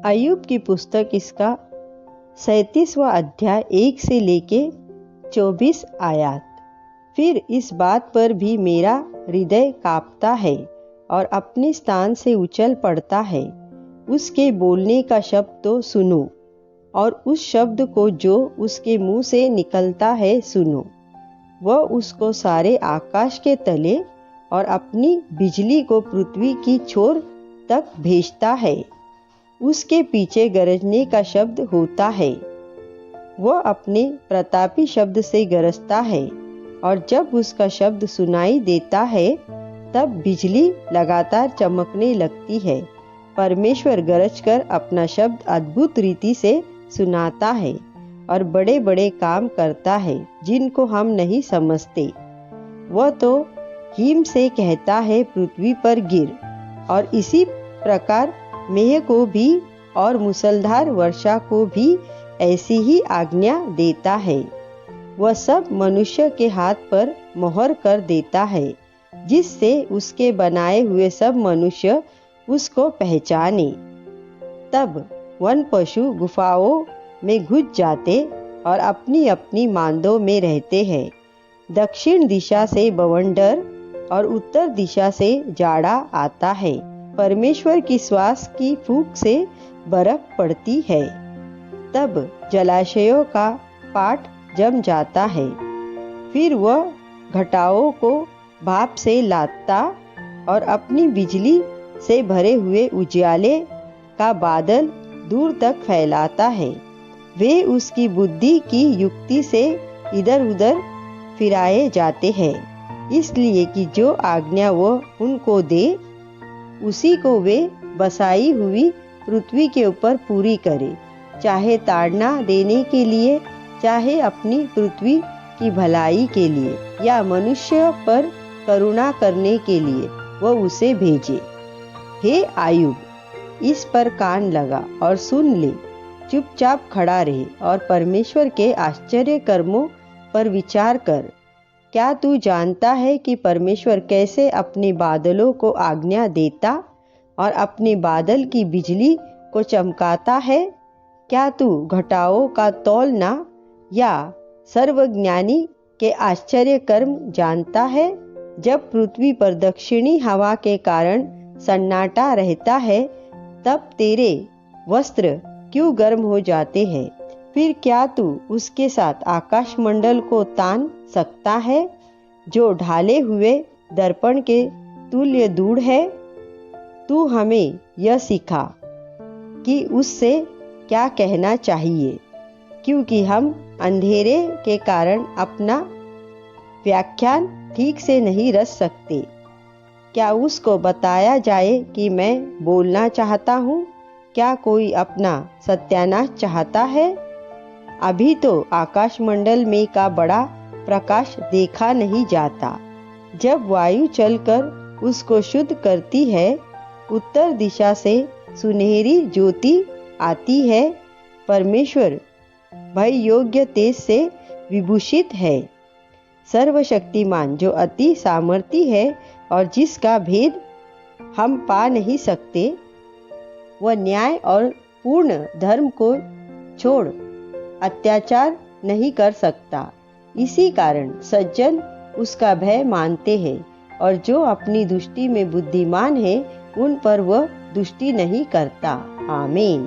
अय्यूब की पुस्तक इसका 37वां अध्याय 1 से लेके 24 आयत। फिर इस बात पर भी मेरा हृदय कांपता है और अपने स्थान से उछल पड़ता है। उसके बोलने का शब्द तो सुनो, और उस शब्द को जो उसके मुंह से निकलता है सुनो। वह उसको सारे आकाश के तले और अपनी बिजली को पृथ्वी की छोर तक भेजता है। उसके पीछे गरजने का शब्द होता है। वह अपने प्रतापी शब्द से गरजता है, और जब उसका शब्द सुनाई देता है तब बिजली लगातार चमकने लगती है। परमेश्वर गरजकर अपना शब्द अद्भुत रीति से सुनाता है और बड़े बड़े काम करता है जिनको हम नहीं समझते। वह तो हिम से कहता है पृथ्वी पर गिर, और इसी प्रकार मेघ को भी और मूसलधार वर्षा को भी ऐसी ही आज्ञा देता है। वह सब मनुष्य के हाथ पर मोहर कर देता है, जिससे उसके बनाए हुए सब मनुष्य उसको पहचाने। तब वन पशु गुफाओं में घुस जाते और अपनी अपनी मांदों में रहते हैं। दक्षिण दिशा से बवंडर और उत्तर दिशा से जाड़ा आता है। परमेश्वर की श्वास की फूंक से बर्फ पड़ती है। तब जलाशयों का पाट जम जाता है। फिर वह घटाओं को भाप से लाता और अपनी बिजली से भरे हुए उजियाले का बादल दूर तक फैलाता है। वे उसकी बुद्धि की युक्ति से इधर उधर फिराए जाते हैं, इसलिए कि जो आज्ञा वो उनको दे उसी को वे बसाई हुई पृथ्वी के ऊपर पूरी करे, चाहे ताड़ना देने के लिए, चाहे अपनी पृथ्वी की भलाई के लिए, या मनुष्य पर करुणा करने के लिए वह उसे भेजे। हे अय्यूब, इस पर कान लगा और सुन ले। चुपचाप खड़ा रहे और परमेश्वर के आश्चर्य कर्मों पर विचार कर। क्या तू जानता है कि परमेश्वर कैसे अपने बादलों को आज्ञा देता और अपने बादल की बिजली को चमकाता है? क्या तू घटाओं का तौलना या सर्वज्ञानी के आश्चर्य कर्म जानता है? जब पृथ्वी पर दक्षिणी हवा के कारण सन्नाटा रहता है, तब तेरे वस्त्र क्यों गर्म हो जाते हैं? फिर क्या तू उसके साथ आकाश मंडल को तान सकता है, जो ढाले हुए दर्पण के तुल्य दूर है? तू हमें यह सिखा कि उससे क्या कहना चाहिए, क्योंकि हम अंधेरे के कारण अपना व्याख्यान ठीक से नहीं रच सकते। क्या उसको बताया जाए कि मैं बोलना चाहता हूँ? क्या कोई अपना सत्यानाश चाहता है? अभी तो आकाश मंडल में का बड़ा प्रकाश देखा नहीं जाता। जब वायु चलकर उसको शुद्ध करती है, उत्तर दिशा से सुनहरी ज्योति आती है। परमेश्वर भय योग्य तेज से विभूषित है। सर्वशक्तिमान जो अति सामर्थी है और जिसका भेद हम पा नहीं सकते, वह न्याय और पूर्ण धर्म को छोड़ अत्याचार नहीं कर सकता। इसी कारण सज्जन उसका भय मानते हैं, और जो अपनी दृष्टि में बुद्धिमान है उन पर वह दृष्टि नहीं करता। आमीन।